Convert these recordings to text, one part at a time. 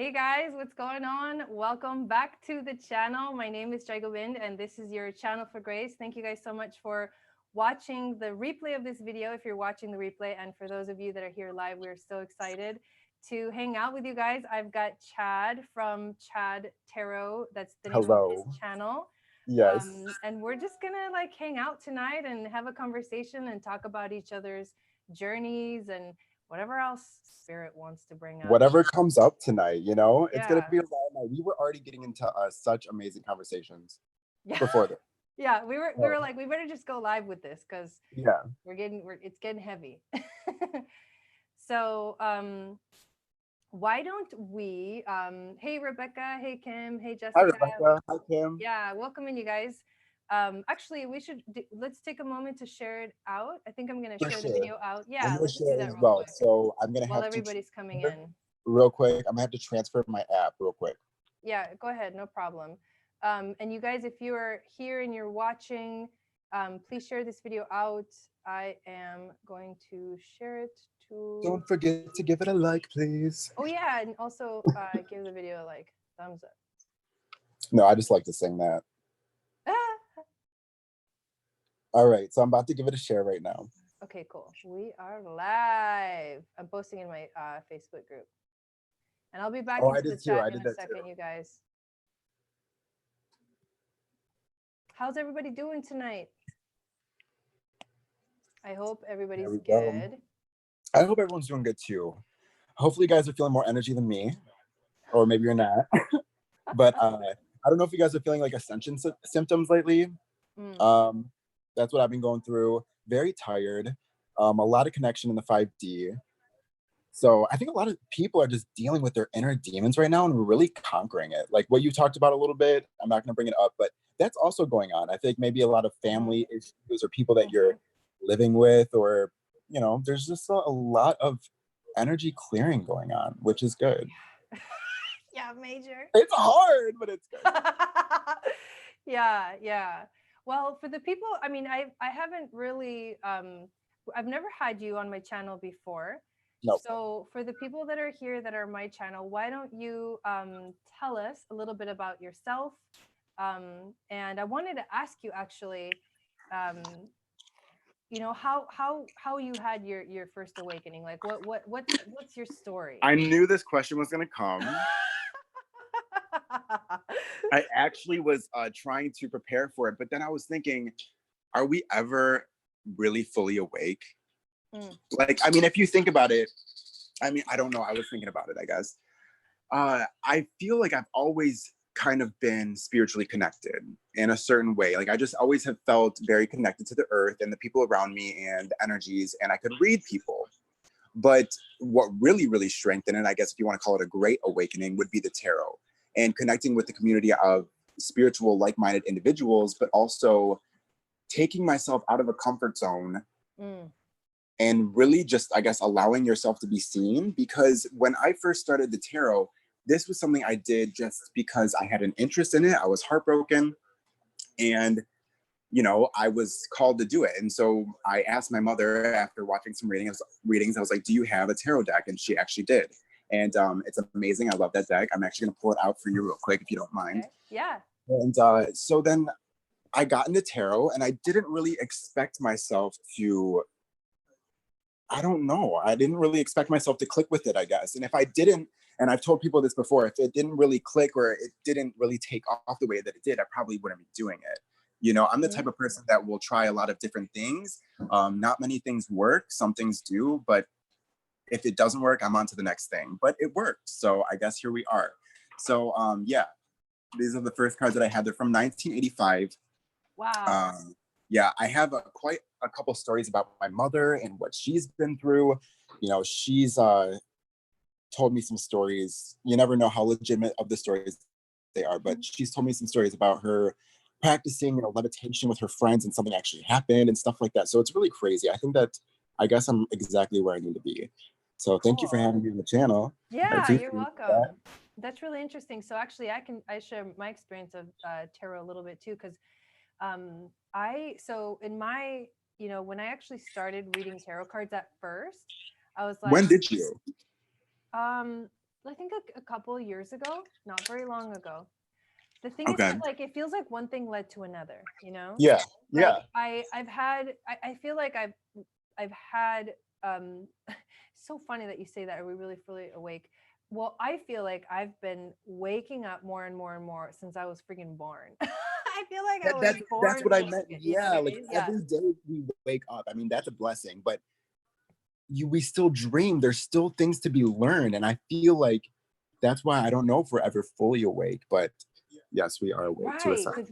Hey guys, what's going on? Welcome back to the channel. My name is Gobind and this is your channel for grace. Thank you guys so much for watching the replay of this video if you're watching the replay, and for those of you that are here live, we're so excited to hang out with you guys. I've got Chad from Chad Tarot. That's the name of his channel. Yes. And we're just gonna like hang out tonight and have a conversation and talk about each other's journeys and whatever else spirit wants to bring up. Whatever comes up tonight, you know, it's gonna Yeah. be a wild night. We were already getting into such amazing conversations Yeah. before this. Yeah, we were like, we better just go live with this because Yeah. it's getting heavy. So why don't we hey Rebecca, hey Kim, hey Hi, Jessica. Rebecca. Hi, Kim. Yeah, welcoming you guys. Actually, we should let's take a moment to share it out. I think I'm gonna For share the sure. video out. I'm Yeah, gonna let's do share that as real well. quick So I'm gonna while have to everybody's coming in. real quick. I'm gonna have to transfer my app real quick. Yeah, go ahead, no problem. And you guys, if you are here and you're watching, please share this video out. I am going to share it to... Don't forget to give it a like, please. Oh yeah, and also give the video a like, thumbs up. No, I just like to sing that. All right, so I'm about to give it a share right now. Okay, cool. We are live. I'm posting in my Facebook group. And I'll be back into the chat in a second, you guys. How's everybody doing tonight? I hope everybody's good. I hope everyone's doing good too. Hopefully you guys are feeling more energy than me, or maybe you're not. But I don't know if you guys are feeling like ascension symptoms lately. That's what I've been going through. Very tired. A lot of connection in the 5D. So I think a lot of people are just dealing with their inner demons right now, and we're really conquering it. Like what you talked about a little bit, I'm not going to bring it up, but that's also going on. I think maybe a lot of family issues or people that you're living with, or, you know, there's just a lot of energy clearing going on, which is good. Yeah, major. It's hard, but it's good. Yeah. Well, for the people, I mean, I haven't really, I've never had you on my channel before. No. So for the people that are here that are my channel, why don't you tell us a little bit about yourself? And I wanted to ask you actually, you know, how you had your first awakening. Like what's your story? I knew this question was gonna come. I actually was trying to prepare for it, but then I was thinking, are we ever really fully awake? Like, I mean, if you think about it, I mean, I don't know. I was thinking about it, I guess. I feel like I've always kind of been spiritually connected in a certain way. Like I just always have felt very connected to the earth and the people around me and the energies, and I could read people. But what really, really strengthened it, I guess if you want to call it a great awakening, would be the tarot and connecting with the community of spiritual, like-minded individuals, but also taking myself out of a comfort zone and really just, I guess, allowing yourself to be seen. Because when I first started the tarot, this was something I did just because I had an interest in it. I was heartbroken and, you know, I was called to do it. And so I asked my mother after watching some readings, I was like, do you have a tarot deck? And she actually did. And it's amazing. I love that deck. I'm actually going to pull it out for you real quick, if you don't mind. Okay. Yeah. And so then I got into tarot, and I didn't really expect myself to, I don't know. I didn't really expect myself to click with it, I guess. And if I didn't, and I've told people this before, if it didn't really click or it didn't really take off the way that it did, I probably wouldn't be doing it. You know, I'm the type of person that will try a lot of different things. Not many things work. Some things do, but if it doesn't work, I'm on to the next thing. But it worked. So I guess here we are. So yeah, these are the first cards that I had. They're from 1985. Wow. Yeah, I have quite a couple stories about my mother and what she's been through. You know, she's told me some stories. You never know how legitimate of the stories they are, but she's told me some stories about her practicing, you know, levitation with her friends and something actually happened and stuff like that. So it's really crazy. I guess I'm exactly where I need to be. So thank you for having me on the channel. Yeah, you're welcome. That's really interesting. So actually I share my experience of tarot a little bit too, because so in my, you know, when I actually started reading tarot cards at first, I was like, when did you? I think a couple of years ago, not very long ago. The thing is Okay. that like it feels like one thing led to another, you know? Yeah. Like Yeah. I feel like I've had so funny that you say that. Are we really fully awake? Well, I feel like I've been waking up more and more and more since I was freaking born. I feel like I That, was that's born what I awake. meant. You know what Yeah, I like mean? Yeah. every day we wake up. I mean, that's a blessing, but we still dream. There's still things to be learned. And I feel like that's why I don't know if we're ever fully awake, but yes, we are awake to a Right, certain.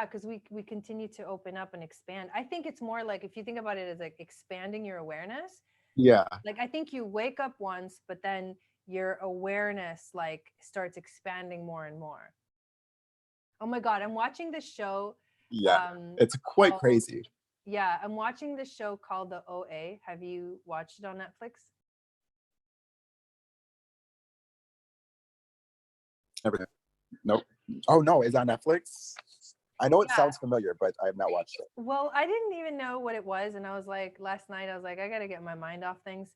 because we continue to open up and expand. I think it's more like if you think about it as like expanding your awareness. Yeah. Like I think you wake up once, but then your awareness like starts expanding more and more. Oh my God, I'm watching this show. Yeah. It's quite Called, crazy. yeah, I'm watching this show called The OA. Have you watched it on Netflix? Everything. Nope. Oh no, is on Netflix? I know it Yeah. sounds familiar, but I have not watched it. Well, I didn't even know what it was, and I was like, last night, I was like, I gotta get my mind off things.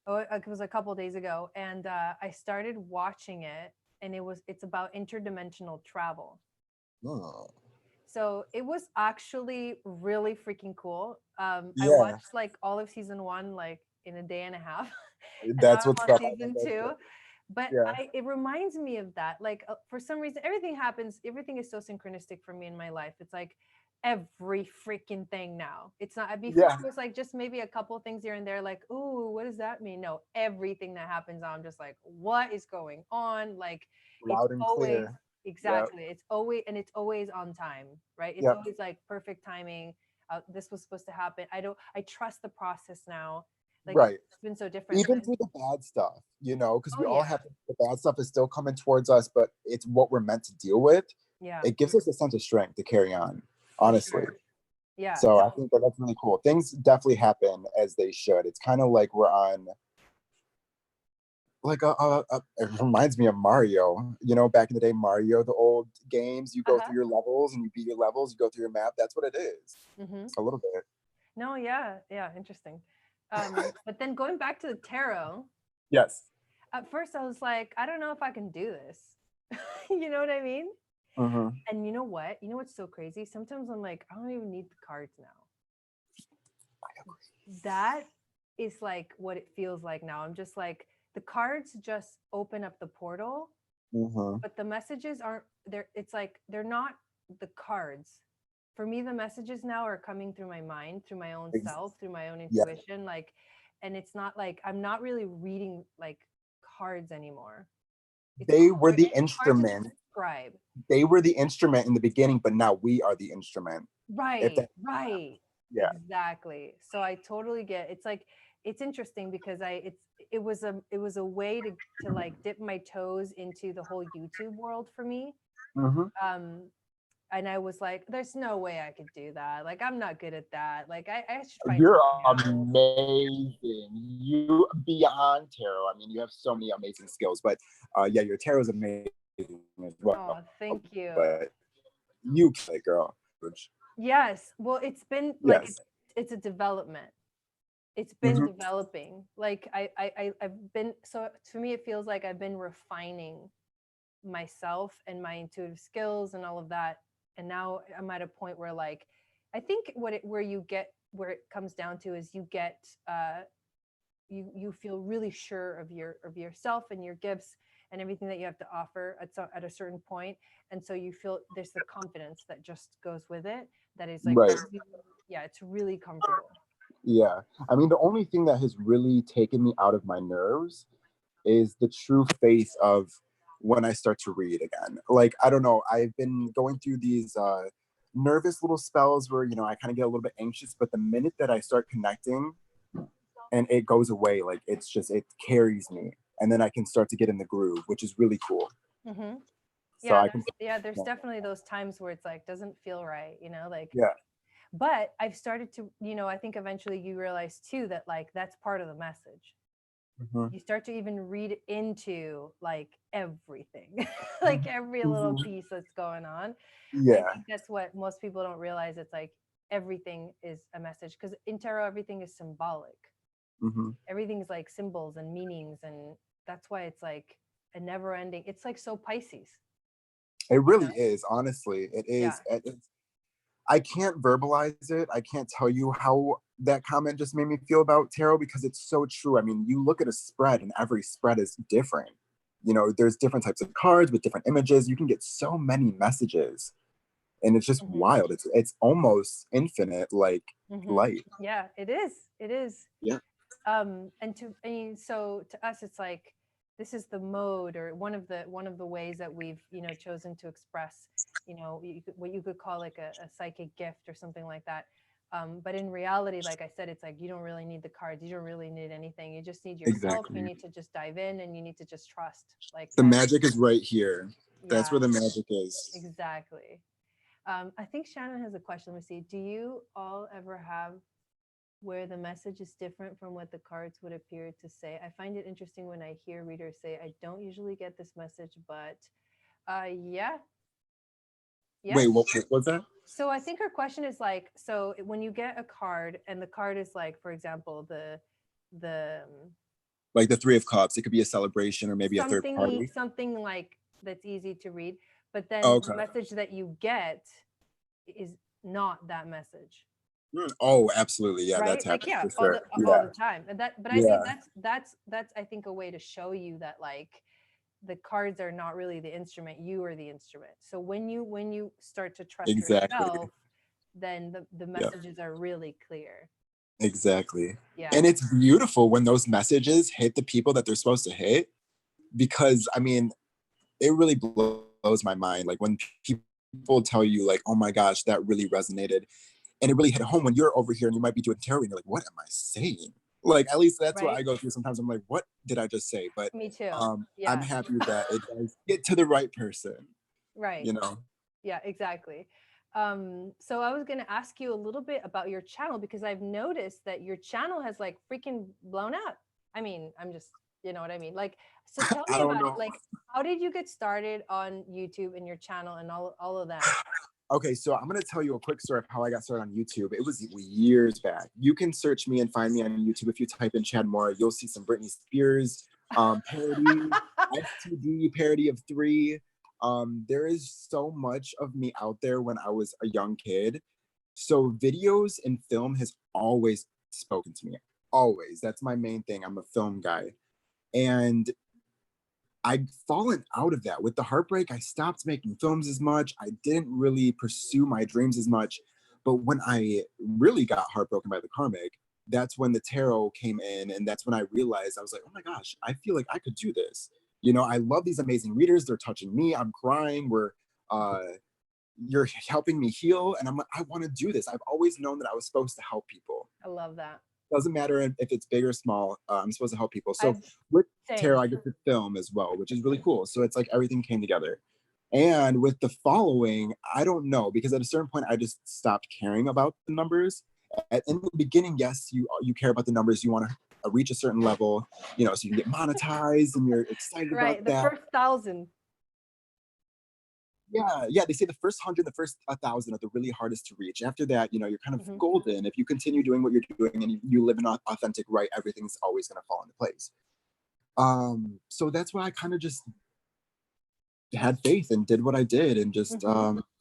Oh, it was a couple of days ago, and I started watching it, and it's about interdimensional travel. Oh. So it was actually really freaking cool. I Yeah, watched like all of season one like in a day and a half, and now that's I'm what's on up. I love season that two. show. But Yeah. it reminds me of that. Like for some reason, everything happens. Everything is so synchronistic for me in my life. It's like every freaking thing now. It's not before. Yeah. It was like just maybe a couple things here and there. Like, ooh, what does that mean? No, everything that happens, I'm just like, what is going on? Like, it's Loud and always clear. Yep. exactly. It's always on time, right? It's Yep. always like perfect timing. This was supposed to happen. I trust the process now. Like Right. it's been so different. Even through the bad stuff, because Oh we all yeah, have the bad stuff is still coming towards us, but it's what we're meant to deal with. yeah, It gives us a sense of strength to carry on, for honestly. sure. Yeah, So I no, think that that's really cool. Things definitely happen as they should. It's kind of like we're on like it reminds me of Mario. Back in the day, Mario, the old games, you go uh-huh. through your levels and you beat your levels, you go through your map. That's what it is. Mm-hmm. A little bit. No, yeah, yeah, interesting. But then going back to the tarot, Yes. at first I was like, I don't know if I can do this. You know what I mean? Mm-hmm. And you know what? You know what's so crazy? Sometimes I'm like, I don't even need the cards now. That is like what it feels like now. I'm just like, the cards just open up the portal, Mm-hmm. but the messages aren't there. It's like they're not the cards. For me, the messages now are coming through my mind, through my own self, through my own Yeah. intuition. Like, and it's not like I'm not really reading like cards anymore. It's They were the cards are just instrument. scribe. They were the instrument in the beginning, but now we are the instrument. If Right, that, right. yeah. Exactly. So I totally get it's like it's interesting because it was a way to like dip my toes into the whole YouTube world for me. Mm-hmm. And I was like, there's no way I could do that. Like I'm not good at that. Like I should find You're something else. amazing. You beyond tarot. I mean, you have so many amazing skills, but yeah, your tarot is amazing as Oh, well. thank you. But you kill it, girl. Yes. Well, it's been like Yes. it's a development. It's been Mm-hmm. developing. Like I've been so to me it feels like I've been refining myself and my intuitive skills and all of that. And now I'm at a point where like I think where it comes down to is you get you feel really sure of yourself and your gifts and everything that you have to offer at a certain point, and so you feel there's the confidence that just goes with it that is like Right. yeah, it's really comfortable. Yeah. I mean, the only thing that has really taken me out of my nerves is the true face of when I start to read again. Like, I don't know, I've been going through these nervous little spells where, I kind of get a little bit anxious, but the minute that I start connecting and it goes away, like it carries me. And then I can start to get in the groove, which is really cool. Mm-hmm. So I can, There's definitely those times where it's like doesn't feel right, like yeah. but I've started to, I think eventually you realize too that like that's part of the message. Mm-hmm. You start to even read into like everything, like every little Mm-hmm. piece that's going on. I Yeah. think that's what most people don't realize. It's like everything is a message because in tarot, everything is symbolic. Mm-hmm. Everything's like symbols and meanings and that's why it's like a never ending. It's like so Pisces. It really is, honestly. It is. Yeah. I can't verbalize it. I can't tell you how that comment just made me feel about tarot, because it's so true. I mean, you look at a spread and every spread is different. There's different types of cards with different images. You can get so many messages, and it's just wild. It's almost infinite, like light. Yeah, it is. It is. Yeah. So to us, it's like, this is the mode, or one of the ways that we've chosen to express what you could call like a psychic gift or something like that. But in reality, like I said, it's like you don't really need the cards, you don't really need anything, you just need yourself. Exactly. You need to just dive in, and you need to just trust. Like the magic is right here. That's where the magic is. Exactly. I think Shannon has a question. Let me see. Do you all ever have where the message is different from what the cards would appear to say? I find it interesting when I hear readers say, I don't usually get this message, but yeah. Wait, what was that? So I think her question is like, so when you get a card and the card is like, for example, the like the Three of Cups, it could be a celebration or maybe a third party. Something like that's easy to read, but then the message that you get is not that message. Oh, absolutely. Yeah, right? that's happening like, for sure. All the time. And I think that's I think a way to show you that like the cards are not really the instrument, you are the instrument. So when you start to trust yourself, then the messages are really clear. Exactly. Yeah. And it's beautiful when those messages hit the people that they're supposed to hit, because I mean, it really blows my mind. Like when people tell you like, oh my gosh, that really resonated. And it really hit home when you're over here and you might be doing tarot and you're like, what am I saying? Like, at least that's what I go through sometimes. I'm like, what did I just say? But me too. I'm happy that it does get to the right person. Right. Yeah, exactly. So I was going to ask you a little bit about your channel, because I've noticed that your channel has like freaking blown up. I mean, I'm just, you know what I mean? Like, so tell me about it. Like, how did you get started on YouTube and your channel and all of that? Okay, so I'm going to tell you a quick story of how I got started on YouTube. It was years back. You can search me and find me on YouTube. If you type in Chad Mora, you'll see some Britney Spears parody, STD parody of 3. There is so much of me out there when I was a young kid. So videos and film has always spoken to me. Always. That's my main thing. I'm a film guy. And I've fallen out of that. With the heartbreak, I stopped making films as much. I didn't really pursue my dreams as much. But when I really got heartbroken by the karmic, that's when the tarot came in. And that's when I realized, I was like, oh my gosh, I feel like I could do this. I love these amazing readers. They're touching me. I'm crying. You're helping me heal. And I'm like, I want to do this. I've always known that I was supposed to help people. I love that. Doesn't matter if it's big or small. I'm supposed to help people. So with tarot, I get to film as well, which is really cool. So it's like everything came together. And with the following, I don't know, because at a certain point, I just stopped caring about the numbers. In the beginning, yes, you care about the numbers. You want to reach a certain level, so you can get monetized, and you're excited about that. Right, the first 1,000. Yeah, they say the first 100, the first 1,000 are the really hardest to reach. After that, you're kind of golden. If you continue doing what you're doing and you live an authentic right, everything's always going to fall into place. So that's why I kind of just had faith and did what I did and just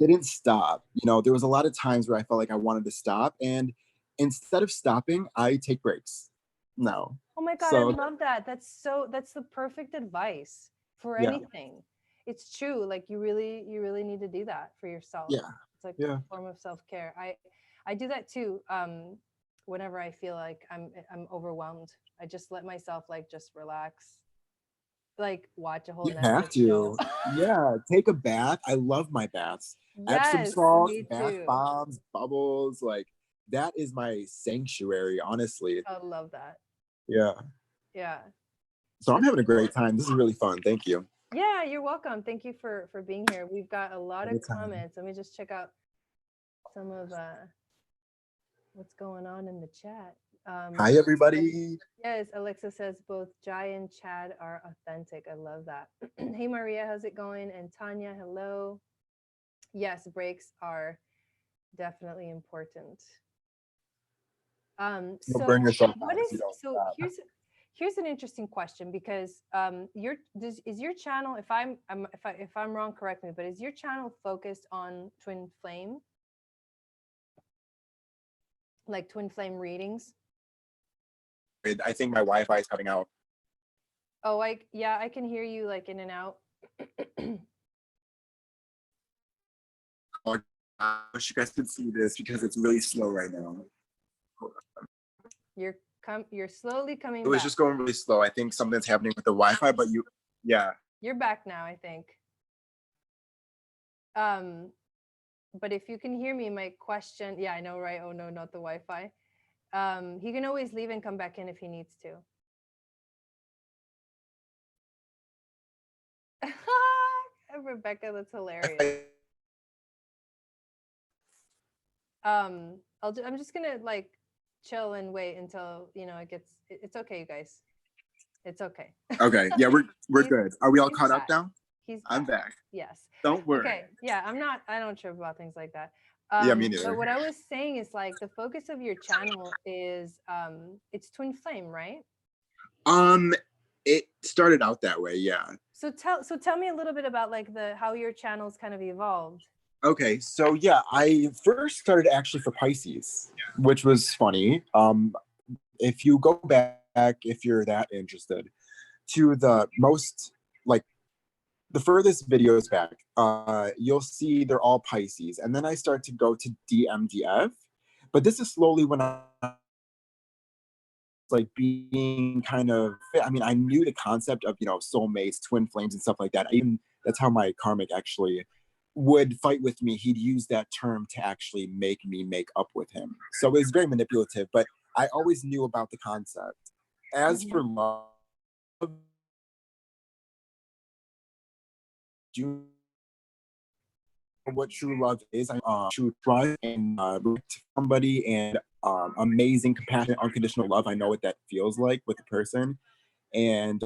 didn't stop. There was a lot of times where I felt like I wanted to stop, and instead of stopping, I take breaks. No. Oh my God, I love that. That's the perfect advice for anything. It's true. Like you really need to do that for yourself. Yeah. It's like a form of self-care. I do that too. Whenever I feel like I'm overwhelmed, I just let myself like just relax, like watch a whole You have to. Yeah, take a bath. I love my baths. Epsom salt, bath bombs, bubbles, like that is my sanctuary, honestly. I love that. Yeah. So I'm having a great time. This is really fun. Thank you. Yeah, you're welcome. Thank you for being here. We've got a lot of comments. Let me just check out some of what's going on in the chat. Hi, everybody. Yes, Alexa says both Jai and Chad are authentic. I love that. Hey, Maria, how's it going? And Tanya, hello. Yes, breaks are definitely important. You'll burn yourself out. here's an interesting question, because is your channel, if I'm wrong, correct me, but is your channel focused on twin flame, like twin flame readings? I think my Wi-Fi is cutting out. Oh, yeah, I can hear you like in and out. I wish you guys could see this because it's really slow right now. You're slowly coming back. It was just going really slow. I think something's happening with the Wi-Fi, but yeah. You're back now, I think. But if you can hear me, my question, yeah, I know, right? Oh no, not the Wi-Fi. He can always leave and come back in if he needs to. Rebecca, that's hilarious. I'm just gonna like chill and wait until, you know, it's okay, you guys. It's okay. Okay. Yeah, we're good. Are we all caught up now? I'm back. Yes. Don't worry. Okay. Yeah, I don't trip about things like that. Yeah, me neither. But what I was saying is like the focus of your channel is it's twin flame, right? It started out that way, yeah. So tell me a little bit about like how your channel's kind of evolved. Okay, so yeah, I first started actually for Pisces, which was funny. If you go back, if you're that interested, to the most, like, the furthest videos back, you'll see they're all Pisces. And then I start to go to DMDF, but this is slowly when I like being kind of, I mean, I knew the concept of, you know, soulmates, twin flames and stuff like that. Even that's how my karmic actually would fight with me. He'd use that term to actually make me make up with him. So it was very manipulative, but I always knew about the concept. As for love, do you know what true love is? True trust and somebody, and amazing, compassionate, unconditional love. I know what that feels like with a person. And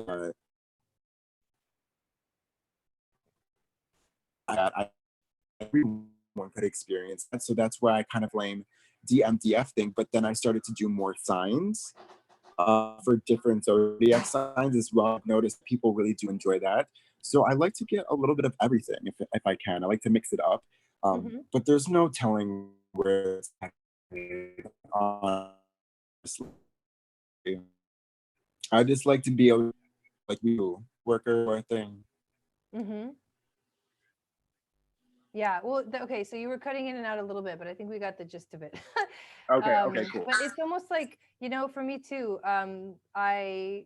everyone could experience that. So that's why I kind of blame DMDF thing. But then I started to do more signs for different zodiac signs as well. I've noticed people really do enjoy that. So I like to get a little bit of everything if I can. I like to mix it up. But there's no telling where it's honestly. I just like to be able, like, we do worker or thing. Yeah, well, okay, so you were cutting in and out a little bit, but I think we got the gist of it. Okay, cool. But it's almost like, you know, for me too, the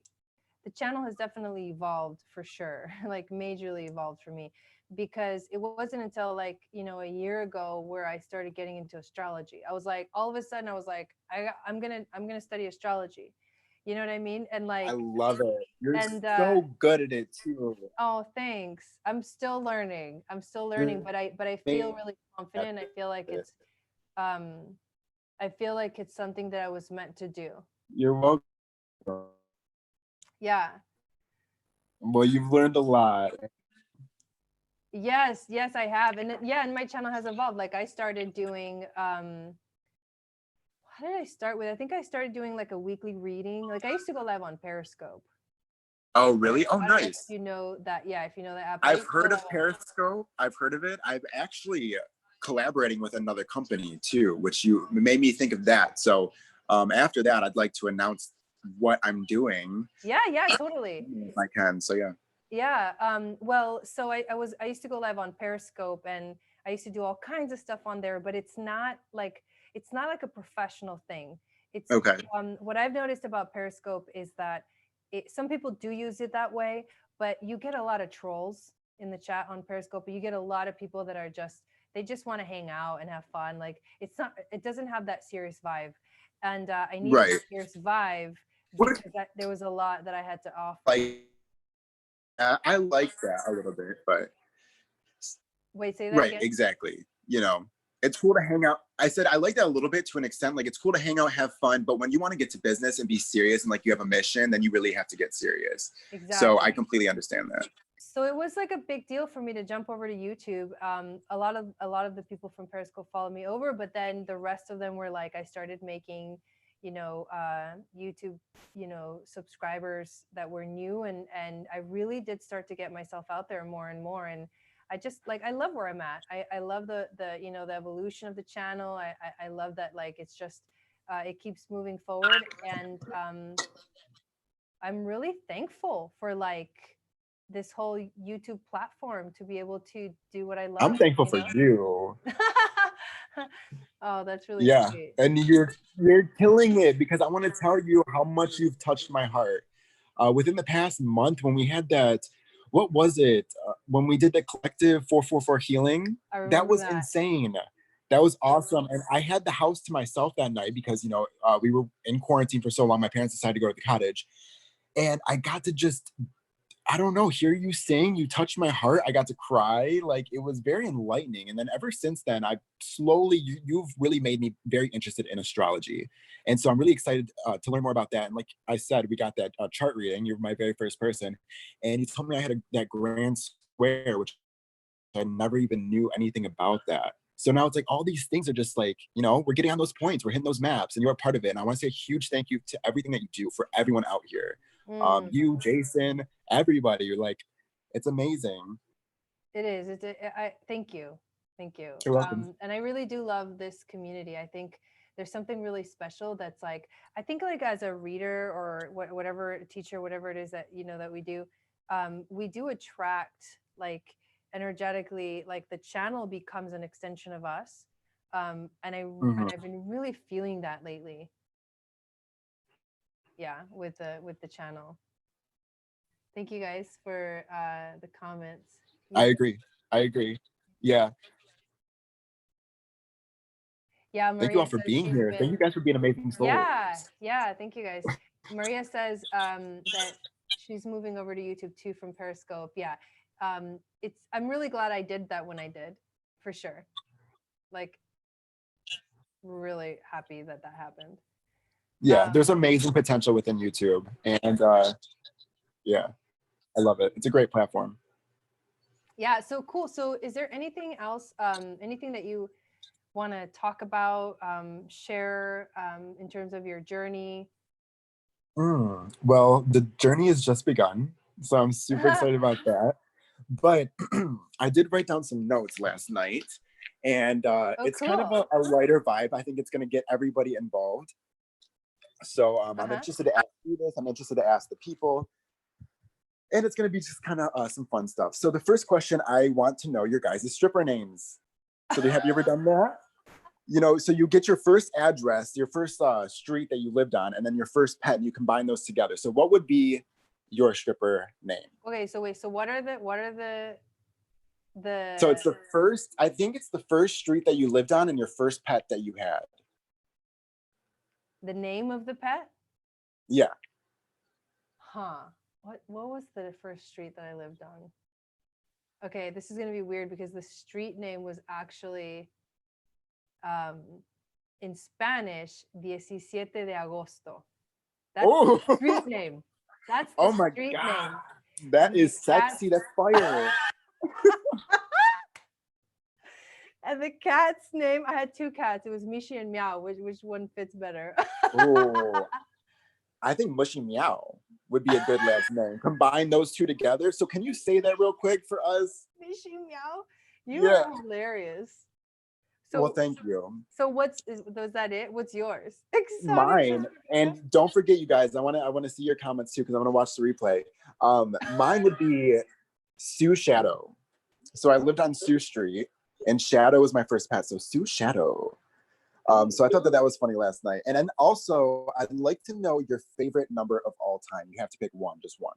channel has definitely evolved for sure, like majorly evolved for me, because it wasn't until like, you know, a year ago where I started getting into astrology. I was like, all of a sudden I was like, I'm gonna study astrology. You know what I mean? And like, I love it. You're so good at it too. Oh, thanks. I'm still learning, but I feel really confident. I feel like it's something that I was meant to do. You're welcome. Yeah. Well, you've learned a lot. Yes, I have. And and my channel has evolved. Like I started doing what did I start with? I think I started doing like a weekly reading. Like I used to go live on Periscope. Oh, really? Oh, nice. If you know that, yeah, if you know that app. I've heard of Periscope. I've heard of it. I've actually collaborating with another company too, which you made me think of that. So after that, I'd like to announce what I'm doing. Yeah, totally. If I can, so yeah. Yeah. Well, so I used to go live on Periscope, and I used to do all kinds of stuff on there, but it's not like a professional thing. It's okay. What I've noticed about Periscope is that some people do use it that way, but you get a lot of trolls in the chat on Periscope. You get a lot of people that are they just want to hang out and have fun. Like it doesn't have that serious vibe. And I need a serious vibe because there was a lot that I had to offer. Like, I like that a little bit, but wait, say that again? Exactly. You know, it's cool to hang out. I said I like that a little bit to an extent. Like it's cool to hang out, have fun, but when you want to get to business and be serious and like you have a mission, then you really have to get serious. Exactly. So I completely understand that. So it was like a big deal for me to jump over to YouTube. A lot of the people from Periscope followed me over, but then the rest of them were like, I started making, YouTube, subscribers that were new, and I really did start to get myself out there more and more. And I just like, I love where I'm at. I love the the evolution of the channel. I love that, like, it's just it keeps moving forward. And I'm really thankful for like this whole YouTube platform to be able to do what I love. I'm thankful for you. Oh, that's really sweet. And you're killing it, because I want to tell you how much you've touched my heart. Within the past month, when we had that, what was it? When we did the collective 444 healing, that was insane. That was awesome. And I had the house to myself that night because, we were in quarantine for so long. My parents decided to go to the cottage. And I got to just, I don't know, hear you sing, you touched my heart. I got to cry. Like, it was very enlightening. And then ever since then, I've slowly, you've really made me very interested in astrology. And so I'm really excited to learn more about that. And like I said, we got that chart reading. You're my very first person. And you told me I had that grand square, which I never even knew anything about that. So now it's like all these things are just like, we're getting on those points, we're hitting those maps, and you're a part of it. And I want to say a huge thank you to everything that you do for everyone out here. You, Jason, everybody. You're like, it's amazing. It is. Thank you. You're welcome. And I really do love this community. I think there's something really special that's like, I think like as a reader or whatever teacher, whatever it is that, that we do attract, like, energetically, like the channel becomes an extension of us. And I've been really feeling that lately. Yeah, with the channel. Thank you guys for the comments. I agree. Yeah. Yeah, Maria, thank you all for being here. Thank you guys for being amazing souls. Yeah, thank you guys. Maria says that she's moving over to YouTube too from Periscope. Yeah, I'm really glad I did that when I did, for sure. Like, really happy that happened. Yeah, there's amazing potential within YouTube, and yeah, I love it. It's a great platform. Yeah, so cool. So is there anything else, anything that you want to talk about, share in terms of your journey? Well, the journey has just begun, so I'm super excited about that. But I did write down some notes last night, and it's cool. Kind of a lighter vibe. I think it's going to get everybody involved. So I'm interested to ask you this. I'm interested to ask the people. And it's going to be just kind of some fun stuff. So the first question, I want to know your guys' stripper names. So have you ever done that? So you get your first address, your first street that you lived on, and then your first pet, and you combine those together. So what would be your stripper name? Okay, so wait, so what are the So it's the first, I think it's the first street that you lived on and your first pet that you had. The name of the pet? Yeah. Huh. What was the first street that I lived on? Okay, this is gonna be weird because the street name was actually in Spanish, 17 de Agosto. That's the street name. That's the street name. That is sexy. That's fire. And the cat's name, I had two cats. It was Mishi and Meow. Which one fits better? I think Mushy Meow would be a good last name. Combine those two together. So can you say that real quick for us? Mishi Meow? You are hilarious. So, well, thank you. So was that it? What's yours? Mine, and don't forget, you guys, I want to see your comments too, because I want to watch the replay. Mine would be Sue Shadow. So I lived on Sioux Street, and Shadow was my first pet. So Sue Shadow. So I thought that was funny last night. And then also, I'd like to know your favorite number of all time. You have to pick one, just one.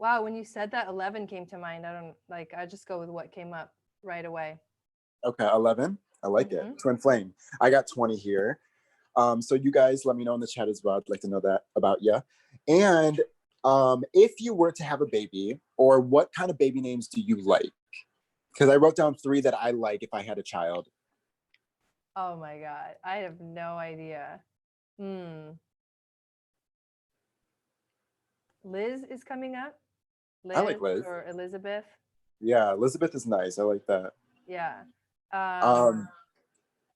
Wow, when you said that, 11 came to mind. I just go with what came up right away. Okay, 11. I like it. Twin flame. I got 20 here. So you guys let me know in the chat as well. I'd like to know that about you. And if you were to have a baby, or what kind of baby names do you like? Because I wrote down 3 that I like if I had a child. Oh my God, I have no idea. Liz is coming up. Liz, I like Liz. Or Elizabeth. Yeah, Elizabeth is nice. I like that. Yeah.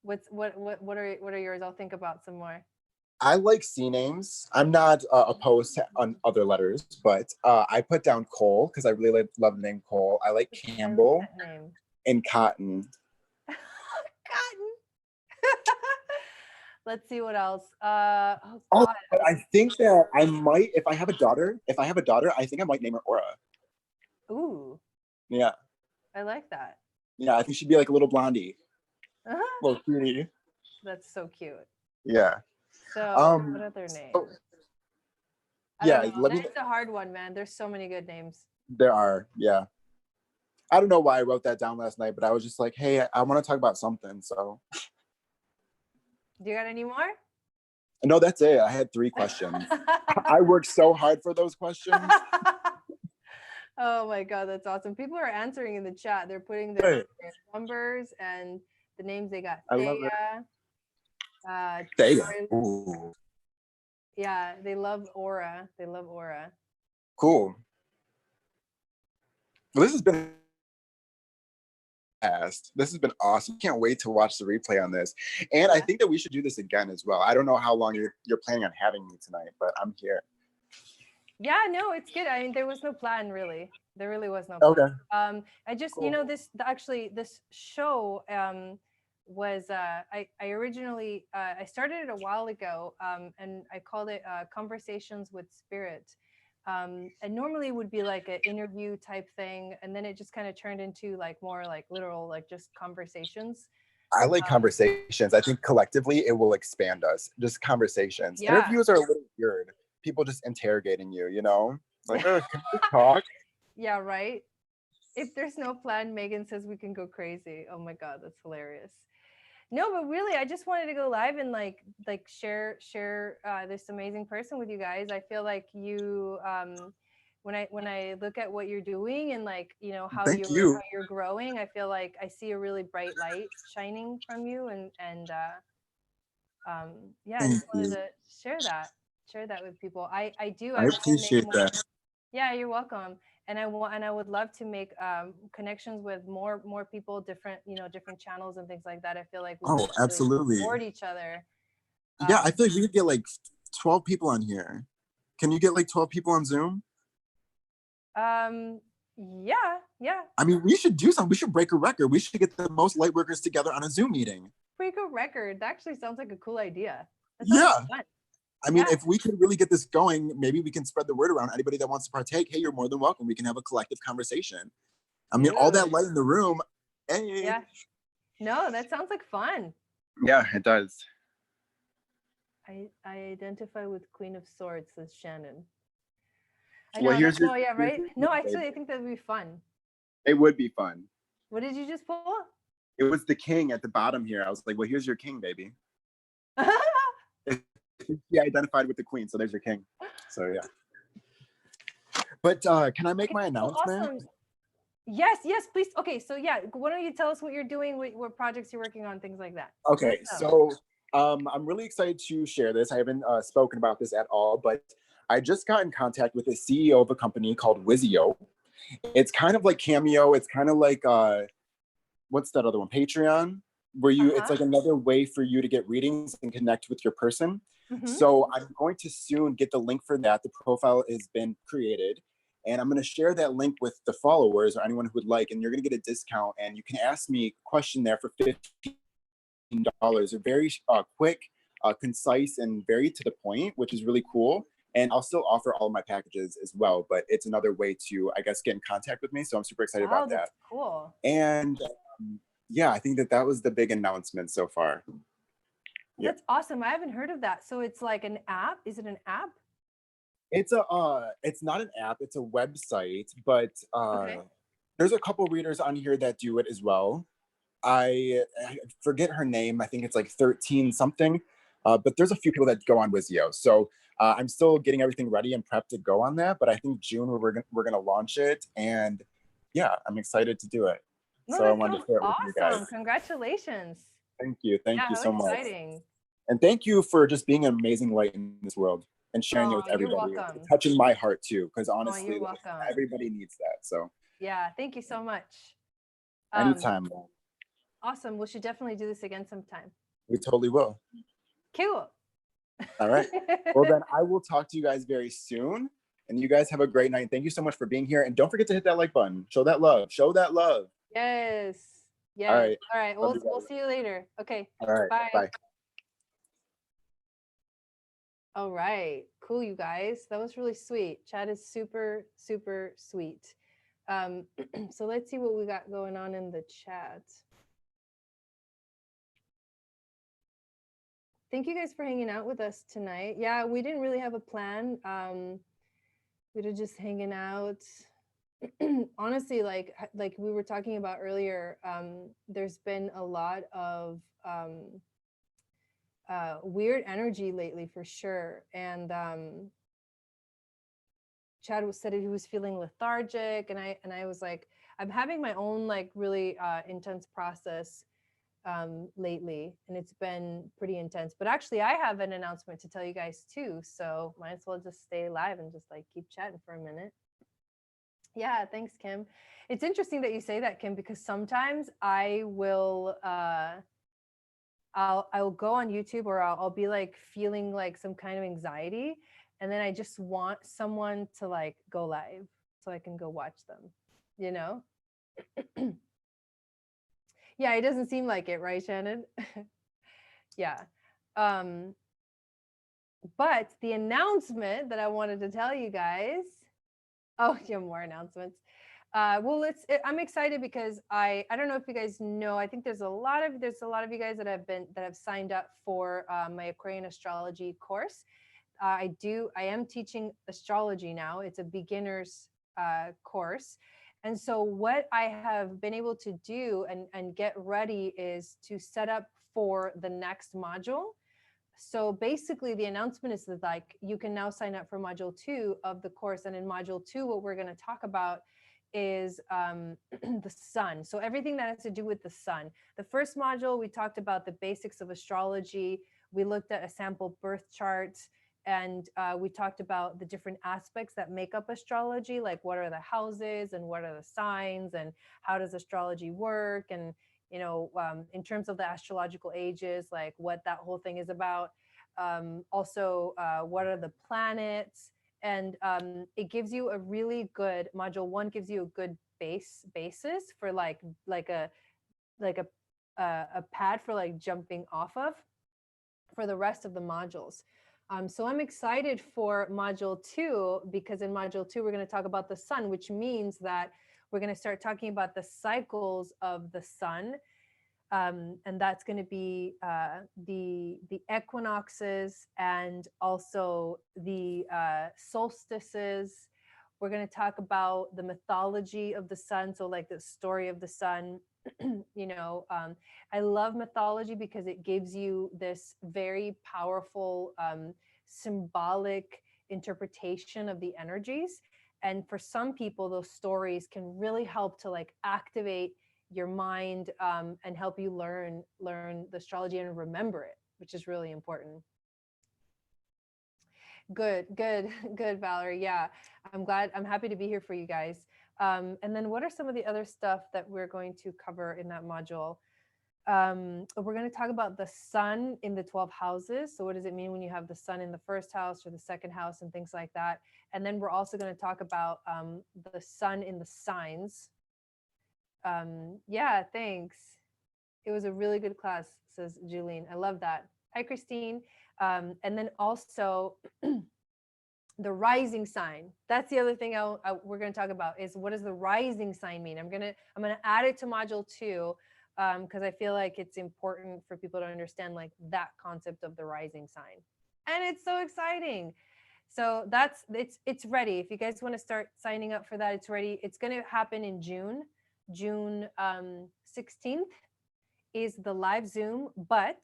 What are yours? I'll think about some more. I like C names. I'm not opposed to on other letters, but I put down Cole because I really love the name Cole. I like I love Campbell that name. and Cotton. Cotton. Let's see what else. Oh Oh, God. but I think that I might, if I have a daughter, I think I might name her Aura. Ooh, Yeah. I like that. Yeah, I think she'd be like a little blondie. Uh-huh. Little cutie. That's so cute. Yeah. So, what other name? I Yeah, don't know. That's a hard one, man. There's so many good names. There are, yeah. I don't know why I wrote that down last night, but I was just like, hey, I want to talk about something. So, Do you got any more? no, that's it. I had 3 questions. I worked so hard for those questions. Oh my God, that's awesome. People are answering in the chat. They're putting their numbers and the names they got. I love it. Thea. Ooh. Yeah, they love Aura. They love Aura. Cool. Well, this has been fast. This has been awesome. Can't wait to watch the replay on this. And I think that we should do this again as well. I don't know how long you're planning on having me tonight, but I'm here. Yeah, no, it's good. I mean, there was no plan really. There really was no plan. Okay. I just, cool. You know, this show was I originally I started it a while ago and I called it Conversations with Spirit. And normally it would be like an interview type thing, and then it just kind of turned into like more like literal like just conversations. I like conversations. I think collectively it will expand us. Just conversations. Yeah. Interviews are a little weird. People just interrogating you, you know? Like, oh, can we talk? Yeah, right. If there's no plan, Megan says we can go crazy. Oh my God, that's hilarious. No, but really, I just wanted to go live and like share this amazing person with you guys. I feel like you, when I look at what you're doing and like, you know, how you're growing, I feel like I see a really bright light shining from you, and yeah, I just wanted to share that with people. I appreciate that. Yeah, you're welcome. And I would love to make connections with more people, different channels and things like that. I feel like we absolutely support each other. Yeah, I feel like we could get like 12 people on here. Can you get like 12 people on Zoom? Yeah. I mean, we should do something. We should break a record. We should get the most light workers together on a Zoom meeting. Break a record. That actually sounds like a cool idea. Yeah. Fun. I mean, if we could really get this going, maybe we can spread the word around. Anybody that wants to partake, hey, you're more than welcome. We can have a collective conversation. I mean, all that light in the room. Hey. Yeah. No, that sounds like fun. Yeah, it does. I identify with Queen of Swords, says Shannon. Well, here's your, yeah, right? No, actually, I think that would be fun. It would be fun. What did you just pull? It was the king at the bottom here. I was like, well, here's your king, baby. He identified with the queen, so there's your king. So yeah. But can I make my announcement? Awesome. Yes, please. Okay, so yeah, why don't you tell us what you're doing, what projects you're working on, things like that. Okay, so I'm really excited to share this. I haven't spoken about this at all, but I just got in contact with the CEO of a company called Wizio. It's kind of like Cameo. It's kind of like what's that other one? Patreon, where you it's like another way for you to get readings and connect with your person. So I'm going to soon get the link for that. The profile has been created, and I'm going to share that link with the followers or anyone who would like, and you're going to get a discount, and you can ask me a question there for $15. They're very quick, concise, and very to the point, which is really cool. And I'll still offer all of my packages as well, but it's another way to, I guess, get in contact with me. So I'm super excited about that. That's cool. And yeah, I think that was the big announcement so far. That's awesome. I haven't heard of that. So it's like an app. Is it an app? It's not an app. It's a website, but there's a couple readers on here that do it as well. I forget her name. I think it's like 13 something. But there's a few people that go on Wizio. So I'm still getting everything ready and prepped to go on that. But I think June we're gonna launch it, and yeah, I'm excited to do it. No, so I wanted to share it with you guys. Congratulations. Thank you so much. Exciting. And thank you for just being an amazing light in this world and sharing it with everybody. It's touching my heart too, because honestly, everybody needs that. So yeah, thank you so much. Anytime. Awesome. We should definitely do this again sometime. We totally will. Cool. All right. Well, then I will talk to you guys very soon. And you guys have a great night. Thank you so much for being here. And don't forget to hit that like button. Show that love. Show that love. Yes. Yes. All right. All right. We'll see you later. Okay. All right. Bye. Bye. All right. Cool, you guys. That was really sweet. Chad is super, super sweet. So let's see what we got going on in the chat. Thank you guys for hanging out with us tonight. Yeah, we didn't really have a plan. We were just hanging out. Honestly, like we were talking about earlier, there's been a lot of weird energy lately for sure. And Chad said he was feeling lethargic, and I was like, I'm having my own like really intense process lately, and it's been pretty intense. But actually, I have an announcement to tell you guys too, so might as well just stay live and just like keep chatting for a minute. Yeah, thanks, Kim. It's interesting that you say that, Kim, because sometimes I will I'll go on YouTube, or I'll be like feeling like some kind of anxiety, and then I just want someone to like go live so I can go watch them, you know? Yeah, it doesn't seem like it, right, Shannon? Yeah. But the announcement that I wanted to tell you guys, oh, yeah, more announcements. Well, I'm excited because I don't know if you guys know, I think there's a lot of you guys that have signed up for my Aquarian astrology course. I am teaching astrology now. It's a beginner's course. And so what I have been able to do and get ready is to set up for the next module. So basically the announcement is that like you can now sign up for module 2 of the course. And in module 2, what we're going to talk about is the sun. So everything that has to do with the sun. The first module, we talked about the basics of astrology. We looked at a sample birth chart, and we talked about the different aspects that make up astrology, like what are the houses and what are the signs and how does astrology work, and you know, in terms of the astrological ages, like what that whole thing is about. Also, what are the planets? And it gives you a really good, module 1 gives you a good basis for like a pad for like jumping off of for the rest of the modules. So I'm excited for module 2, because in module 2 we're going to talk about the sun, which means that we're going to start talking about the cycles of the sun. And that's going to be the equinoxes and also the solstices. We're going to talk about the mythology of the sun, so like the story of the sun. You know, I love mythology because it gives you this very powerful symbolic interpretation of the energies. And for some people, those stories can really help to like activate your mind and help you learn the astrology and remember it, which is really important. Good, Valerie. Yeah, I'm happy to be here for you guys. And then what are some of the other stuff that we're going to cover in that module? We're going to talk about the sun in the 12 houses. So what does it mean when you have the sun in the first house or the second house and things like that? And then we're also going to talk about the sun in the signs. Yeah, thanks. It was a really good class, says Julene. I love that. Hi, Christine. And then also the rising sign. That's the other thing we're going to talk about is what does the rising sign mean? I'm going to add it to module 2 because I feel like it's important for people to understand like that concept of the rising sign. And it's so exciting. So it's ready. If you guys want to start signing up for that, it's ready. It's going to happen in June 16th is the live Zoom, but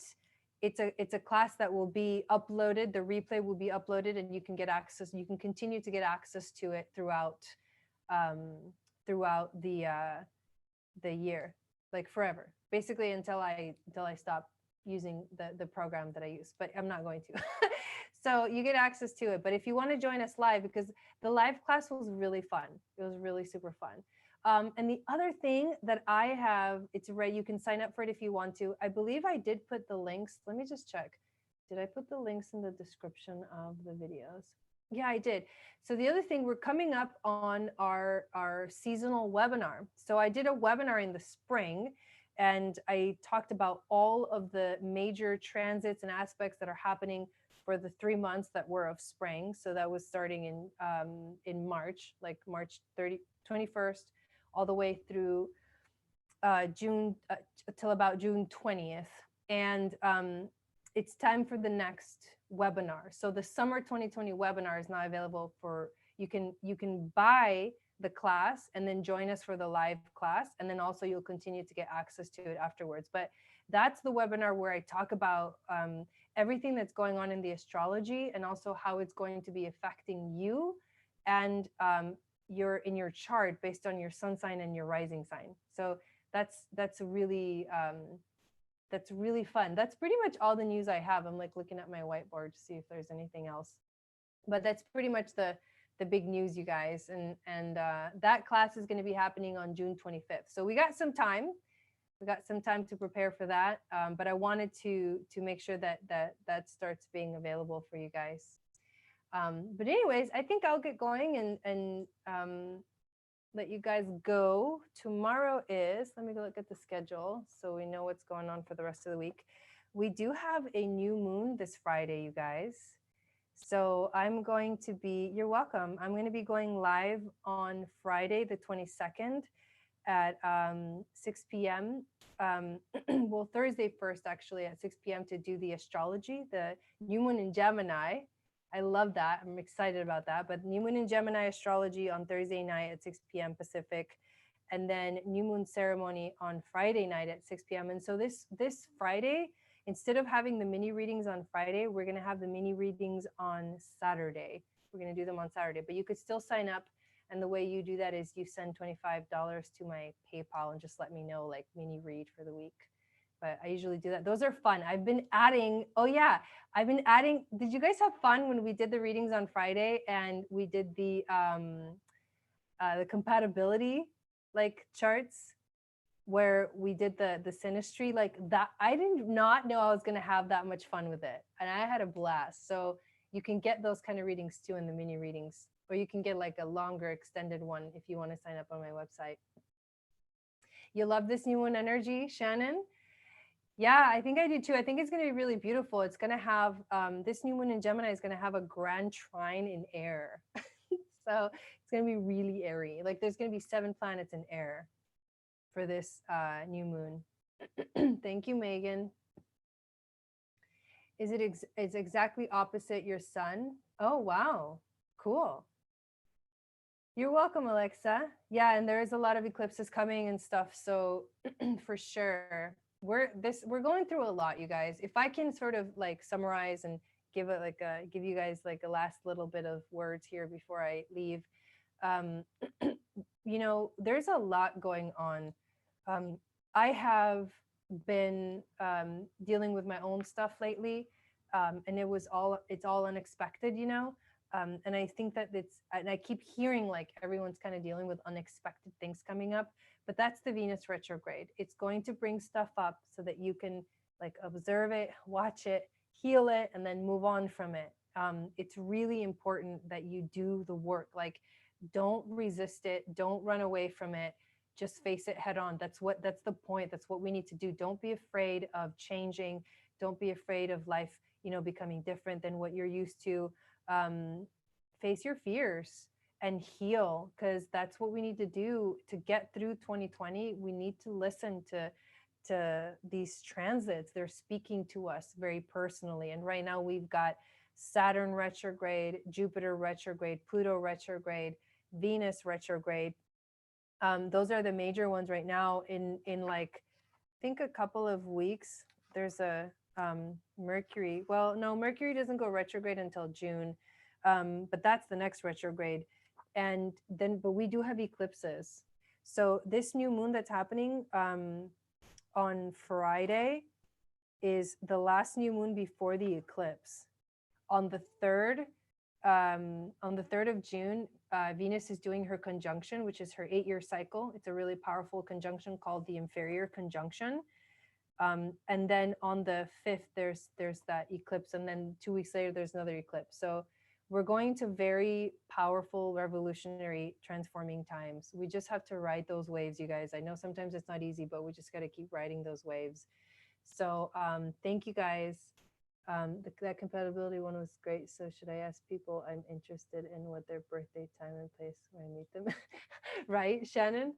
it's a class that will be uploaded. The replay will be uploaded, and you can get access. You can continue to get access to it throughout the year, like forever, basically until I stop using the program that I use. But I'm not going to. So you get access to it. But if you want to join us live, because the live class was really fun. It was really super fun. And the other thing that I have, it's right, you can sign up for it if you want to. I believe I did put the links. Let me just check. Did I put the links in the description of the videos? Yeah, I did. So the other thing, we're coming up on our seasonal webinar. So I did a webinar in the spring, and I talked about all of the major transits and aspects that are happening for the 3 months that were of spring. So that was starting in March, like March 21st, all the way through June till about June 20th. And it's time for the next webinar. So the summer 2020 webinar is now available for, you can buy the class and then join us for the live class. And then also you'll continue to get access to it afterwards. But that's the webinar where I talk about everything that's going on in the astrology, and also how it's going to be affecting you and in your chart based on your sun sign and your rising sign. So that's really fun. That's pretty much all the news I have. I'm like looking at my whiteboard to see if there's anything else, but that's pretty much the big news, you guys. And that class is going to be happening on June 25th. So we got some time. We got some time to prepare for that. But I wanted to make sure that starts being available for you guys. But anyways, I think I'll get going and let you guys go. Tomorrow is, let me go look at the schedule so we know what's going on for the rest of the week. We do have a new moon this Friday, you guys. So I'm going to be, you're welcome. I'm going to be going live on Friday, the 22nd at 6 p.m. Well, Thursday first, actually, at 6 p.m. to do the astrology, the new moon in Gemini. I love that. I'm excited about that. But new moon in Gemini astrology on Thursday night at 6 p.m. Pacific, and then new moon ceremony on Friday night at 6 p.m. And so this Friday, instead of having the mini readings on Friday, we're going to have the mini readings on Saturday. We're going to do them on Saturday, but you could still sign up. And the way you do that is you send $25 to my PayPal and just let me know, like, mini read for the week. But I usually do that. Those are fun. I've been adding, did you guys have fun when we did the readings on Friday and we did the compatibility like charts where we did the synastry like that? I did not know I was going to have that much fun with it. And I had a blast. So you can get those kind of readings too in the mini readings, or you can get like a longer extended one if you want to sign up on my website. You love this new moon energy, Shannon? Yeah, I think I do too. I think it's going to be really beautiful. It's going to have, this new moon in Gemini is going to have a grand trine in air. So it's going to be really airy. Like there's going to be 7 planets in air for this new moon. Thank you, Megan. It's exactly opposite your sun? Oh, wow. Cool. You're welcome, Alexa. Yeah, and there is a lot of eclipses coming and stuff. So for sure. We're going through a lot, you guys. If I can sort of like summarize and give it like give you guys like a last little bit of words here before I leave. You know, there's a lot going on. I have been dealing with my own stuff lately, and it's all unexpected, you know. And I think that and I keep hearing like everyone's kind of dealing with unexpected things coming up. But that's the Venus retrograde. It's going to bring stuff up so that you can like observe it, watch it, heal it, and then move on from it. It's really important that you do the work. Like, don't resist it. Don't run away from it. Just face it head on. That's the point. That's what we need to do. Don't be afraid of changing. Don't be afraid of life, you know, becoming different than what you're used to. Face your fears and heal, because that's what we need to do to get through 2020. We need to listen to these transits. They're speaking to us very personally. And right now we've got Saturn retrograde, Jupiter retrograde, Pluto retrograde, Venus retrograde. Those are the major ones right now. In like, I think a couple of weeks, there's a Mercury. Well, no, Mercury doesn't go retrograde until June. But that's the next retrograde. And then, but we do have eclipses. So this new moon that's happening on Friday is the last new moon before the eclipse. On the 3rd of June, Venus is doing her conjunction, which is her 8-year cycle. It's a really powerful conjunction called the inferior conjunction. And then on the 5th, there's that eclipse, and then 2 weeks later, there's another eclipse. So we're going to very powerful, revolutionary, transforming times. We just have to ride those waves, you guys. I know sometimes it's not easy, but we just got to keep riding those waves. So thank you guys. That compatibility one was great. So should I ask people I'm interested in what their birthday time and place where I meet them? Right, Shannon?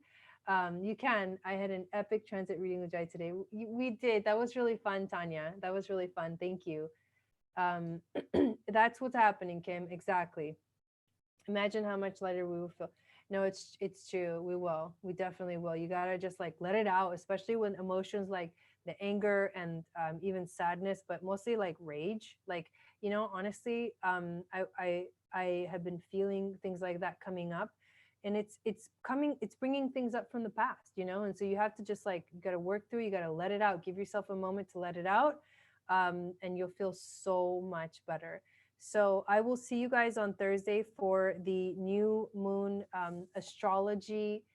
You can. I had an epic transit reading with Jai today. We did. That was really fun, Tanya. That was really fun. Thank you. That's what's happening, Kim. Exactly. Imagine how much lighter we will feel. No, it's true. We will. We definitely will. You gotta just like let it out, especially when emotions like the anger and even sadness, but mostly like rage. Like, you know, honestly, I have been feeling things like that coming up, and it's bringing things up from the past, you know. And so you have to just like, you gotta work through. You gotta let it out. Give yourself a moment to let it out, and you'll feel so much better. So I will see you guys on Thursday for the new moon astrology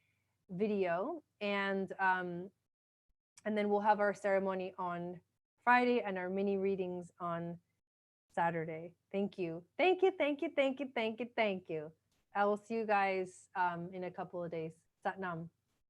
video, and then we'll have our ceremony on Friday and our mini readings on Saturday. Thank you. Thank you. Thank you. Thank you. Thank you. Thank you. I will see you guys in a couple of days. Satnam.